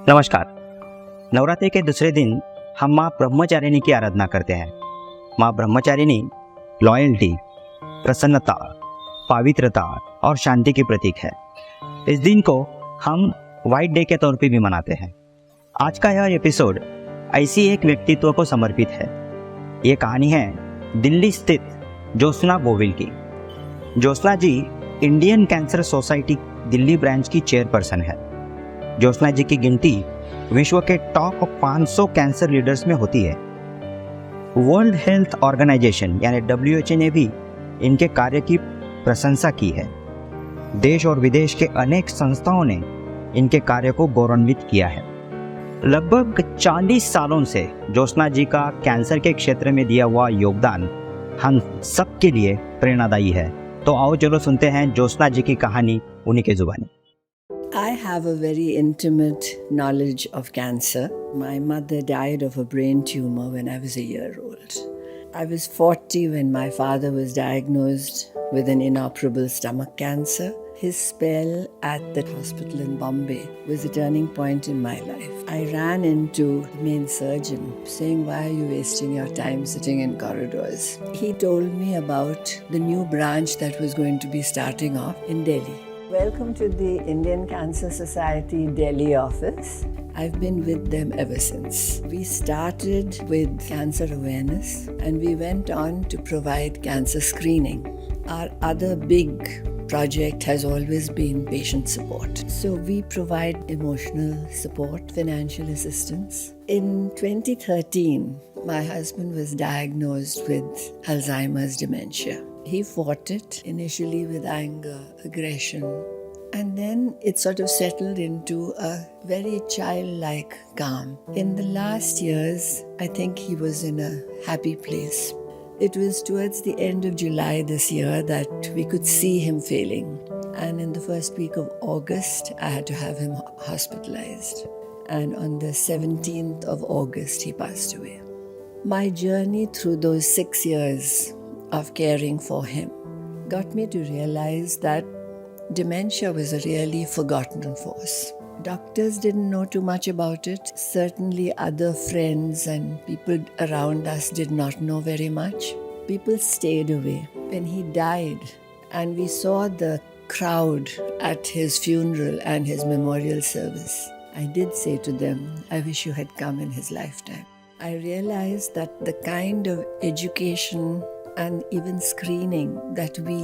नमस्कार। नवरात्रि के दूसरे दिन हम माँ ब्रह्मचारिणी की आराधना करते हैं। माँ ब्रह्मचारिणी लॉयल्टी, प्रसन्नता, पवित्रता और शांति की प्रतीक है। इस दिन को हम व्हाइट डे के तौर पे भी मनाते हैं। आज का यह एपिसोड ऐसी एक व्यक्तित्व को समर्पित है। ये कहानी है दिल्ली स्थित ज्योत्सना गोविल की। Jyotsna ji Indian cancer society Delhi branch की चेयरपर्सन है। ज्योत्सना जी की गिनती विश्व के टॉप 500 कैंसर लीडर्स में होती है। वर्ल्ड हेल्थ ऑर्गेनाइजेशन यानी WHO ने भी इनके कार्य की प्रशंसा की है। देश और विदेश के अनेक संस्थाओं ने इनके कार्य को गौरवान्वित किया है। लगभग 40 सालों से ज्योत्सना जी का कैंसर के क्षेत्र में दिया हुआ योगदान हम सबके लिए प्रेरणादायी है। तो आओ चलो सुनते हैं ज्योत्सना जी की कहानी उन्हीं के जुबानी। I have a very intimate knowledge of cancer. My mother died of a brain tumor when I was a year old. I was 40 when my father was diagnosed with an inoperable stomach cancer. His spell at the hospital in Bombay was a turning point in my life. I ran into the main surgeon saying, "Why are you wasting your time sitting in corridors?" He told me about the new branch that was going to be starting off in Delhi. Welcome to the Indian Cancer Society Delhi office. I've been with them ever since. We started with cancer awareness and we went on to provide cancer screening. Our other big project has always been patient support. So we provide emotional support, financial assistance. In 2013, my husband was diagnosed with Alzheimer's dementia. He fought it initially with anger, aggression, and then it sort of settled into a very childlike calm. In the last years, I think he was in a happy place. It was towards the end of July this year that we could see him failing. And in the first week of August, I had to have him hospitalized. And on the 17th of August, he passed away. My journey through those 6 years of caring for him got me to realize that dementia was a really forgotten force. Doctors didn't know too much about it. Certainly other friends and people around us did not know very much. People stayed away. When he died and we saw the crowd at his funeral and his memorial service, I did say to them, "I wish you had come in his lifetime." I realized that the kind of education and even screening that we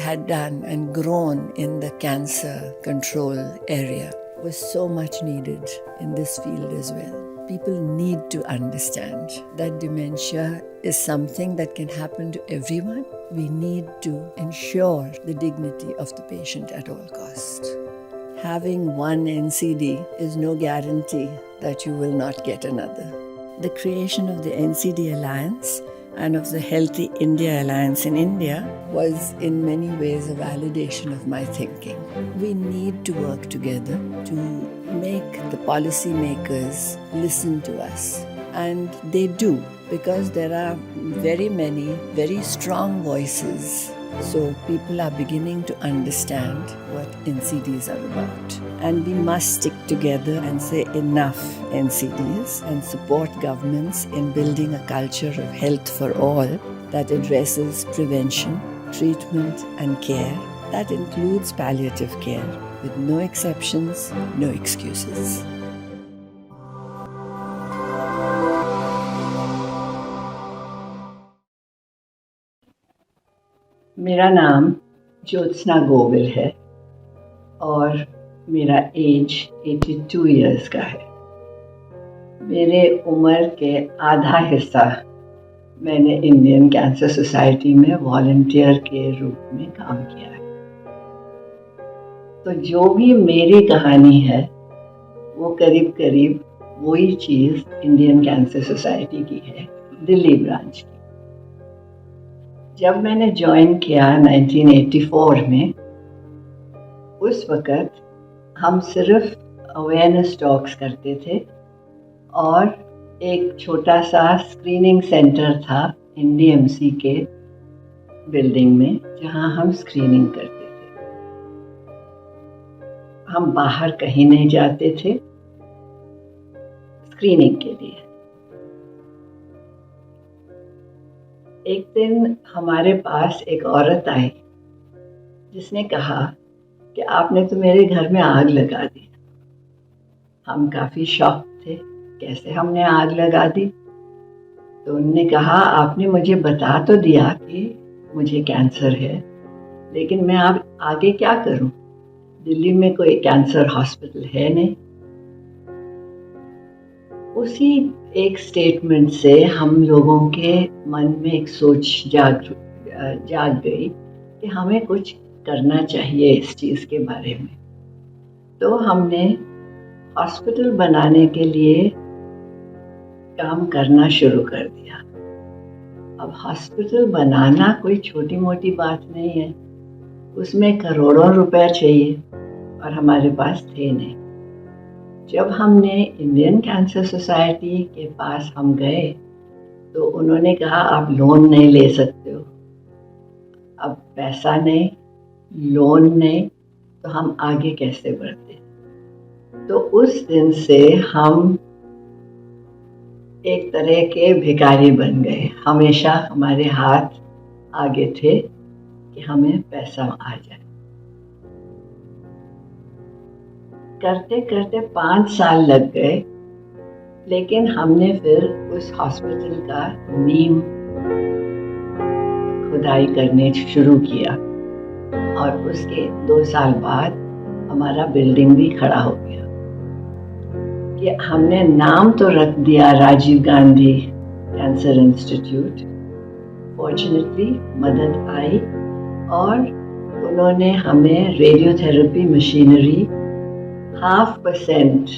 had done and grown in the cancer control area was so much needed in this field as well. People need to understand that dementia is something that can happen to everyone. We need to ensure the dignity of the patient at all costs. Having one NCD is no guarantee that you will not get another. The creation of the NCD Alliance and of the Healthy India Alliance in India was in many ways a validation of my thinking. We need to work together to make the policy makers listen to us. And they do, because there are very many very strong voices. So people are beginning to understand what NCDs are about. And we must stick together and say enough NCDs and support governments in building a culture of health for all that addresses prevention, treatment and care. That includes palliative care with no exceptions, no excuses. मेरा नाम ज्योत्सना गोविल है और मेरा as 82 years का है। मेरे उम्र के आधा हिस्सा मैंने इंडियन कैंसर सोसाइटी में वॉलंटियर के रूप में काम किया है। तो जो भी मेरी कहानी है वो करीब करीब वही चीज़ इंडियन कैंसर सोसाइटी की है, दिल्ली ब्रांच की। जब मैंने ज्वाइन किया 1984 में, उस वक़्त हम सिर्फ अवेयरनेस टॉक्स करते थे और एक छोटा सा स्क्रीनिंग सेंटर था NDMC के बिल्डिंग में जहां हम स्क्रीनिंग करते थे। हम बाहर कहीं नहीं जाते थे स्क्रीनिंग के लिए। एक दिन हमारे पास एक औरत आई जिसने कहा कि आपने तो मेरे घर में आग लगा दी। हम काफ़ी शॉक थे, कैसे हमने आग लगा दी? तो उन्होंने कहा आपने मुझे बता तो दिया कि मुझे कैंसर है, लेकिन मैं अब आगे क्या करूं? दिल्ली में कोई कैंसर हॉस्पिटल है नहीं। उसी एक स्टेटमेंट से हम लोगों के मन में एक सोच जाग गई कि हमें कुछ करना चाहिए इस चीज़ के बारे में। तो हमने हॉस्पिटल बनाने के लिए काम करना शुरू कर दिया। अब हॉस्पिटल बनाना कोई छोटी मोटी बात नहीं है, उसमें करोड़ों रुपए चाहिए और हमारे पास थे नहीं। जब हमने इंडियन कैंसर सोसाइटी के पास हम गए तो उन्होंने कहा आप लोन नहीं ले सकते हो। अब पैसा नहीं, लोन नहीं, तो हम आगे कैसे बढ़ते? तो उस दिन से हम एक तरह के भिखारी बन गए। हमेशा हमारे हाथ आगे थे कि हमें पैसा आ जाए। करते करते 5 साल लग गए, लेकिन हमने फिर उस हॉस्पिटल का नींव खुदाई करने शुरू किया और उसके 2 साल बाद हमारा बिल्डिंग भी खड़ा हो गया। कि हमने नाम तो रख दिया Rajiv Gandhi cancer institute. Fortunately मदद आई और उन्होंने हमें रेडियोथेरेपी मशीनरी 0.5%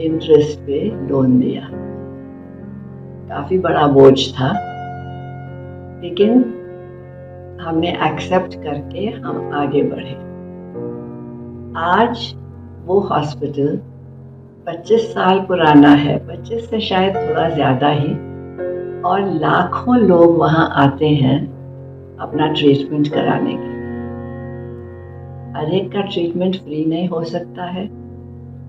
इंटरेस्ट पे लोन दिया। काफ़ी बड़ा बोझ था, लेकिन हमने एक्सेप्ट करके हम आगे बढ़े। आज वो हॉस्पिटल 25 साल पुराना है, 25 से शायद थोड़ा ज़्यादा ही, और लाखों लोग वहाँ आते हैं अपना ट्रीटमेंट कराने के लिए। हर एक का ट्रीटमेंट फ्री नहीं हो सकता है,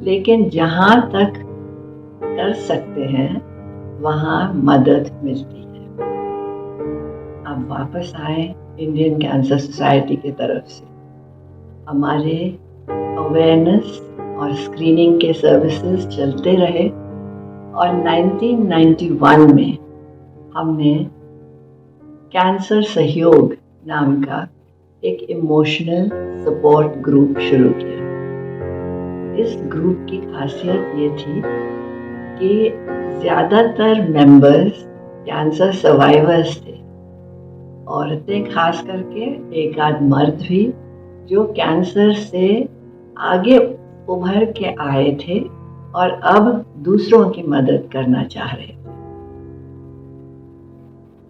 लेकिन जहाँ तक कर सकते हैं वहाँ मदद मिलती है। अब वापस आए इंडियन कैंसर सोसाइटी की तरफ से। हमारे अवेयरनेस और स्क्रीनिंग के सर्विसेज चलते रहे और 1991 में हमने कैंसर सहयोग नाम का एक इमोशनल सपोर्ट ग्रुप शुरू किया। इस ग्रुप की खासियत ये थी कि ज़्यादातर मेंबर्स कैंसर सर्वाइवर्स थे, औरतें खास करके, एक आध मर्द भी, जो कैंसर से आगे उभर के आए थे और अब दूसरों की मदद करना चाह रहे थे।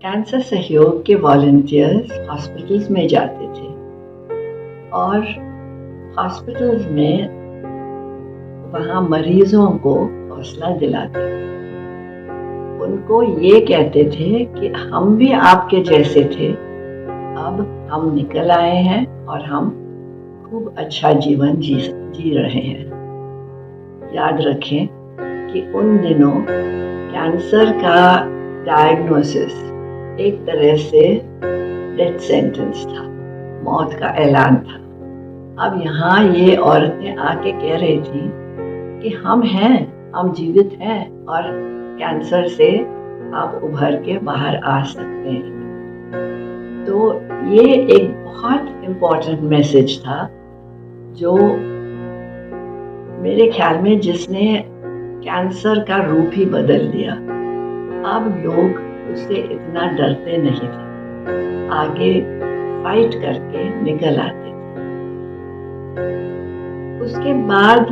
कैंसर सहयोग के वॉलंटियर्स हॉस्पिटल्स में जाते थे और हॉस्पिटल्स में वहाँ मरीजों को हौसला दिलाते थे। उनको ये कहते थे कि हम भी आपके जैसे थे, अब हम निकल आए हैं और हम खूब अच्छा जीवन जी रहे हैं। याद रखें कि उन दिनों कैंसर का डायग्नोसिस एक तरह से डेथ सेंटेंस था, मौत का ऐलान था। अब यहाँ ये औरतें आके कह रही थी कि हम हैं, हम जीवित हैं और कैंसर से आप उभर के बाहर आ सकते हैं। तो ये एक बहुत इम्पोर्टेंट मैसेज था, जो मेरे ख्याल में जिसने कैंसर का रूप ही बदल दिया। अब लोग उससे इतना डरते नहीं थे, आगे फाइट करके निकल आते थे। उसके बाद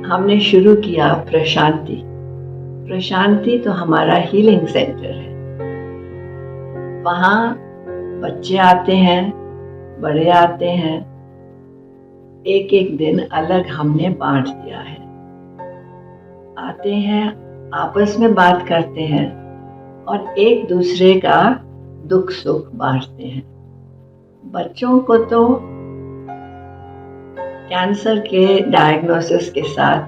हमने शुरू किया प्रशांति। प्रशांति तो हमारा हीलिंग सेंटर है। वहाँ बच्चे आते हैं, बड़े आते हैं, एक एक दिन अलग हमने बांट दिया है। आते हैं, आपस में बात करते हैं और एक दूसरे का दुख सुख बांटते हैं। बच्चों को तो कैंसर के डायग्नोसिस के साथ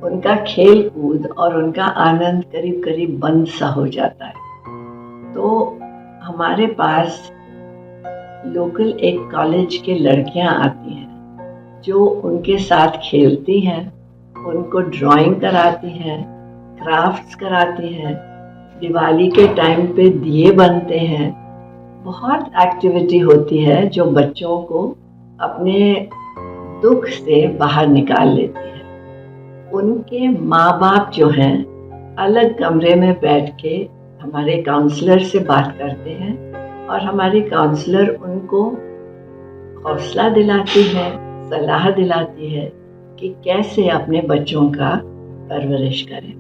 उनका खेल कूद और उनका आनंद करीब करीब बंद सा हो जाता है। तो हमारे पास लोकल एक कॉलेज के लड़कियां आती हैं जो उनके साथ खेलती हैं, उनको ड्राइंग कराती हैं, क्राफ्ट्स कराती हैं, दिवाली के टाइम पे दिए बनते हैं। बहुत एक्टिविटी होती है जो बच्चों को अपने दुख से बाहर निकाल लेती है। उनके माँ बाप जो हैं अलग कमरे में बैठ के हमारे काउंसलर से बात करते हैं और हमारी काउंसलर उनको हौसला दिलाती है, सलाह दिलाती है कि कैसे अपने बच्चों का परवरिश करें।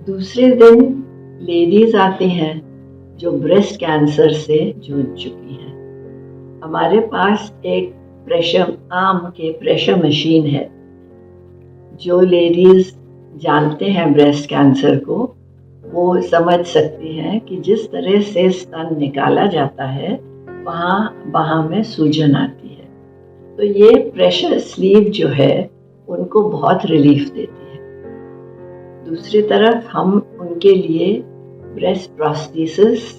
दूसरे दिन लेडीज आती हैं जो ब्रेस्ट कैंसर से जूझ चुकी हैं। हमारे पास एक आम के प्रेशर मशीन है। जो लेडीज जानते हैं ब्रेस्ट कैंसर को, वो समझ सकती हैं कि जिस तरह से स्तन निकाला जाता है वहाँ में सूजन आती है। तो ये प्रेशर स्लीव जो है उनको बहुत रिलीफ देती है। दूसरी तरफ हम उनके लिए ब्रेस्ट प्रोस्थेसिस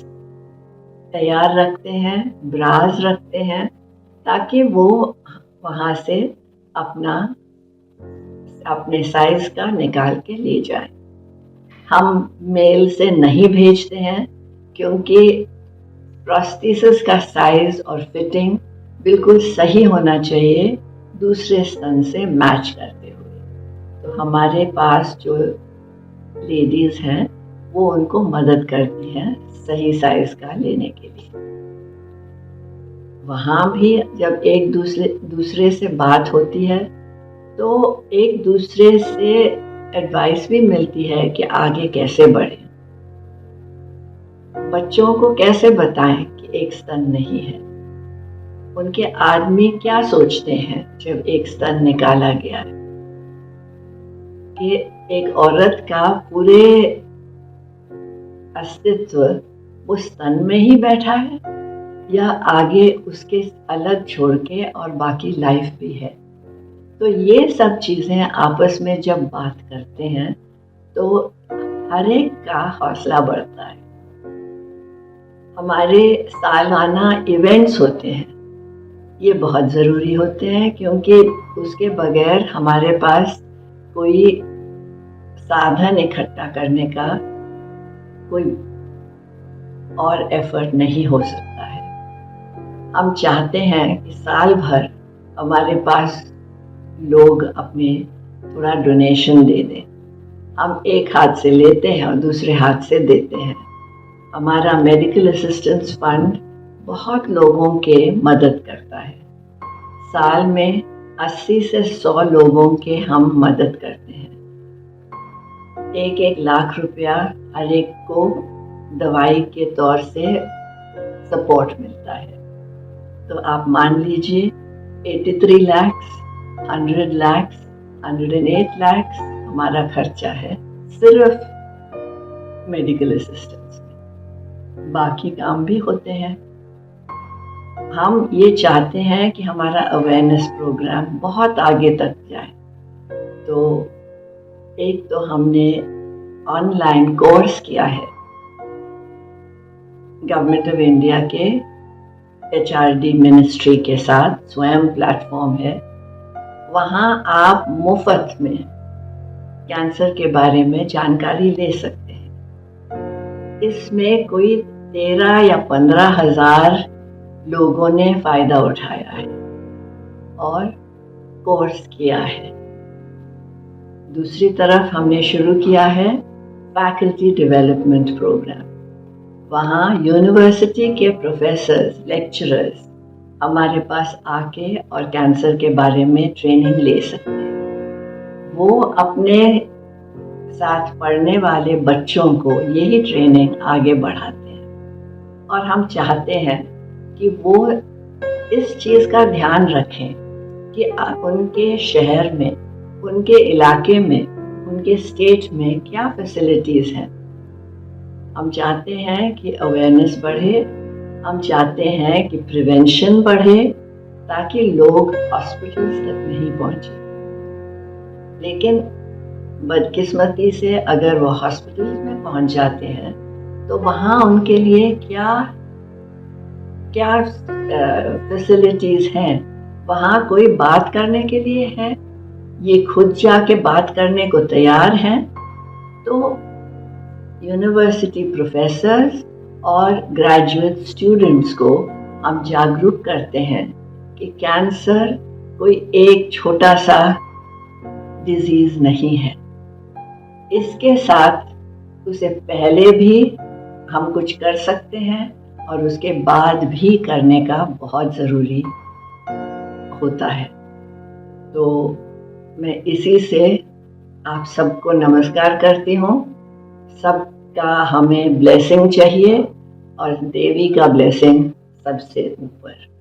तैयार रखते हैं, ब्रास रखते हैं, ताकि वो वहाँ से अपने साइज का निकाल के ले जाए। हम मेल से नहीं भेजते हैं क्योंकि प्रोस्थेसिस का साइज और फिटिंग बिल्कुल सही होना चाहिए दूसरे स्तन से मैच करते हुए। तो हमारे पास जो लेडीज हैं वो उनको मदद करती हैं सही साइज का लेने के लिए। वहाँ भी जब एक दूसरे से बात होती है तो एक दूसरे से एडवाइस भी मिलती है कि आगे कैसे बढ़े। बच्चों को कैसे बताएं कि एक स्तन नहीं है। उनके आदमी क्या सोचते हैं जब एक स्तन निकाला गया है, कि एक औरत का पूरे अस्तित्व उस स्तन में ही बैठा है या आगे उसके अलग छोड़ के और बाकी लाइफ भी है। तो ये सब चीज़ें आपस में जब बात करते हैं तो हर एक का हौसला बढ़ता है। हमारे सालाना इवेंट्स होते हैं, ये बहुत ज़रूरी होते हैं क्योंकि उसके बगैर हमारे पास कोई साधन इकट्ठा करने का कोई और एफर्ट नहीं हो सकता है। हम चाहते हैं कि साल भर हमारे पास लोग अपने थोड़ा डोनेशन दे दें। हम एक हाथ से लेते हैं और दूसरे हाथ से देते हैं। हमारा मेडिकल असिस्टेंस फंड बहुत लोगों के मदद करता है। साल में 80 से 100 लोगों के हम मदद करते हैं। 1-1 लाख रुपया हर एक को दवाई के तौर से सपोर्ट मिलता है। तो आप मान लीजिए 83 लाख, 100 लाख, 108 लाख हमारा खर्चा है सिर्फ मेडिकल असिस्टेंस में। बाकी काम भी होते हैं। हम ये चाहते हैं कि हमारा अवेयरनेस प्रोग्राम बहुत आगे तक जाए। तो एक तो हमने ऑनलाइन कोर्स किया है गवर्नमेंट ऑफ इंडिया के HRD मिनिस्ट्री के साथ, स्वयं प्लेटफॉर्म है। वहाँ आप मुफ्त में कैंसर के बारे में जानकारी ले सकते हैं। इसमें कोई 13 या 15 हज़ार लोगों ने फ़ायदा उठाया है और कोर्स किया है। दूसरी तरफ हमने शुरू किया है फैकल्टी डेवलपमेंट प्रोग्राम। वहाँ यूनिवर्सिटी के प्रोफेसर्स, लेक्चरर्स हमारे पास आके और कैंसर के बारे में ट्रेनिंग ले सकते हैं। वो अपने साथ पढ़ने वाले बच्चों को यही ट्रेनिंग आगे बढ़ाते हैं और हम चाहते हैं कि वो इस चीज़ का ध्यान रखें कि उनके शहर में, उनके इलाके में, उनके स्टेट में क्या फैसिलिटीज़ हैं। हम चाहते हैं कि अवेयरनेस बढ़े, हम चाहते हैं कि प्रिवेंशन बढ़े ताकि लोग हॉस्पिटल्स तक नहीं पहुंचे। लेकिन बदकिस्मती से अगर वो हॉस्पिटल में पहुंच जाते हैं तो वहाँ उनके लिए क्या क्या फैसिलिटीज़ हैं? वहाँ कोई बात करने के लिए है? ये खुद जाके बात करने को तैयार हैं? तो यूनिवर्सिटी प्रोफेसर्स और ग्रेजुएट स्टूडेंट्स को हम जागरूक करते हैं कि कैंसर कोई एक छोटा सा डिजीज़ नहीं है। इसके साथ उसे पहले भी हम कुछ कर सकते हैं और उसके बाद भी करने का बहुत ज़रूरी होता है। तो मैं इसी से आप सबको नमस्कार करती हूँ। सबका हमें ब्लेसिंग चाहिए और देवी का ब्लेसिंग सबसे ऊपर।